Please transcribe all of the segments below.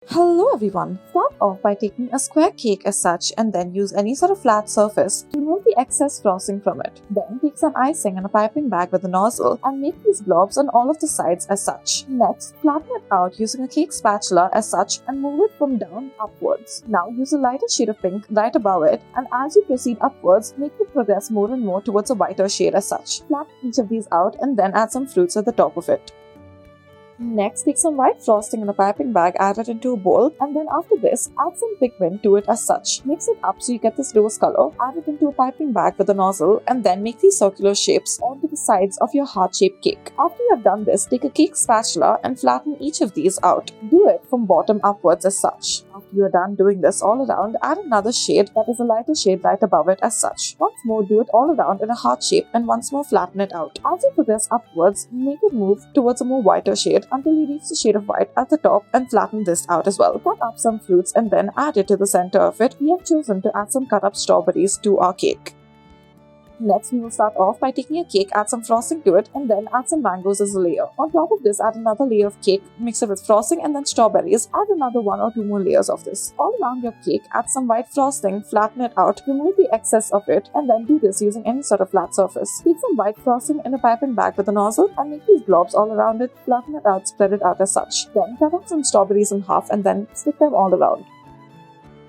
Hello everyone! Start off by taking a square cake as such and then use any sort of flat surface to remove the excess frosting from it. Then take some icing in a piping bag with a nozzle and make these blobs on all of the sides as such. Next, flatten it out using a cake spatula as such and move it from down upwards. Now use a lighter shade of pink right above it, and as you proceed upwards, make it progress more and more towards a whiter shade as such. Flatten each of these out and then add some fruits at the top of it. Next, take some white frosting in a piping bag, add it into a bowl, and then after this, add some pigment to it as such. Mix it up so you get this rose color, add it into a piping bag with a nozzle, and then make these circular shapes onto the sides of your heart-shaped cake. After you have done this, take a cake spatula and flatten each of these out. Do it from bottom upwards as such. After you are done doing this all around, add another shade that is a lighter shade right above it as such. Once more, do it all around in a heart shape and once more flatten it out. As you progress upwards, make it move towards a more whiter shade until you reach the shade of white at the top and flatten this out as well. Cut up some fruits and then add it to the center of it. We have chosen to add some cut up strawberries to our cake. Next, we will start off by taking a cake, add some frosting to it, and then add some mangoes as a layer. On top of this, add another layer of cake, mix it with frosting and then strawberries. Add another 1 or 2 more layers of this. All around your cake, add some white frosting, flatten it out, remove the excess of it, and then do this using any sort of flat surface. Take some white frosting in a piping bag with a nozzle and make these blobs all around it, flatten it out, spread it out as such. Then cut off some strawberries in half and then stick them all around.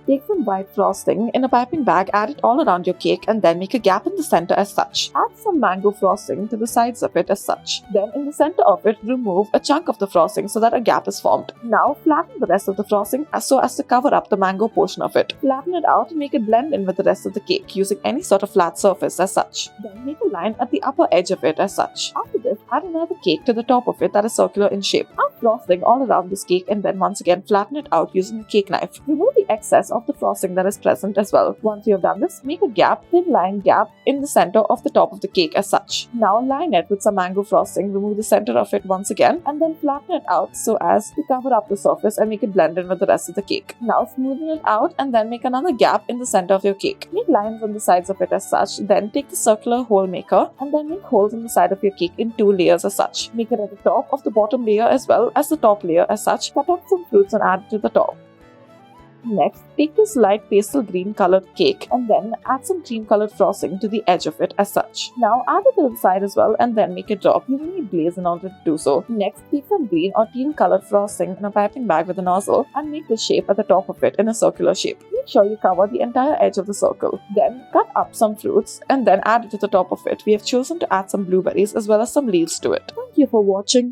Take some white frosting in a piping bag, add it all around your cake, and then make a gap in the center as such. Add some mango frosting to the sides of it as such. Then in the center of it, remove a chunk of the frosting so that a gap is formed. Now flatten the rest of the frosting so as to cover up the mango portion of it. Flatten it out and make it blend in with the rest of the cake using any sort of flat surface as such. Then make a line at the upper edge of it as such. After this, add another cake to the top of it that is circular in shape. Add frosting all around this cake and then once again flatten it out using a cake knife. Remove the excess of the frosting that is present as well. Once you have done this, make a gap, thin line gap in the center of the top of the cake as such. Now line it with some mango frosting, remove the center of it once again, and then flatten it out so as to cover up the surface and make it blend in with the rest of the cake. Now smoothen it out and then make another gap in the center of your cake. Make lines on the sides of it as such, then take the circular hole maker and then make holes in the side of your cake in 2 layers as such. Make it at the top of the bottom layer as well as the top layer as such. Cut up some fruits and add it to the top. Next, take this light pastel green colored cake and then add some cream colored frosting to the edge of it as such. Now add it to the side as well and then make it drop. You will need glaze in order to do so. Next, take some green or teal colored frosting in a piping bag with a nozzle and make the shape at the top of it in a circular shape. Make sure you cover the entire edge of the circle. Then cut up some fruits and then add it to the top of it. We have chosen to add some blueberries as well as some leaves to it. Thank you for watching.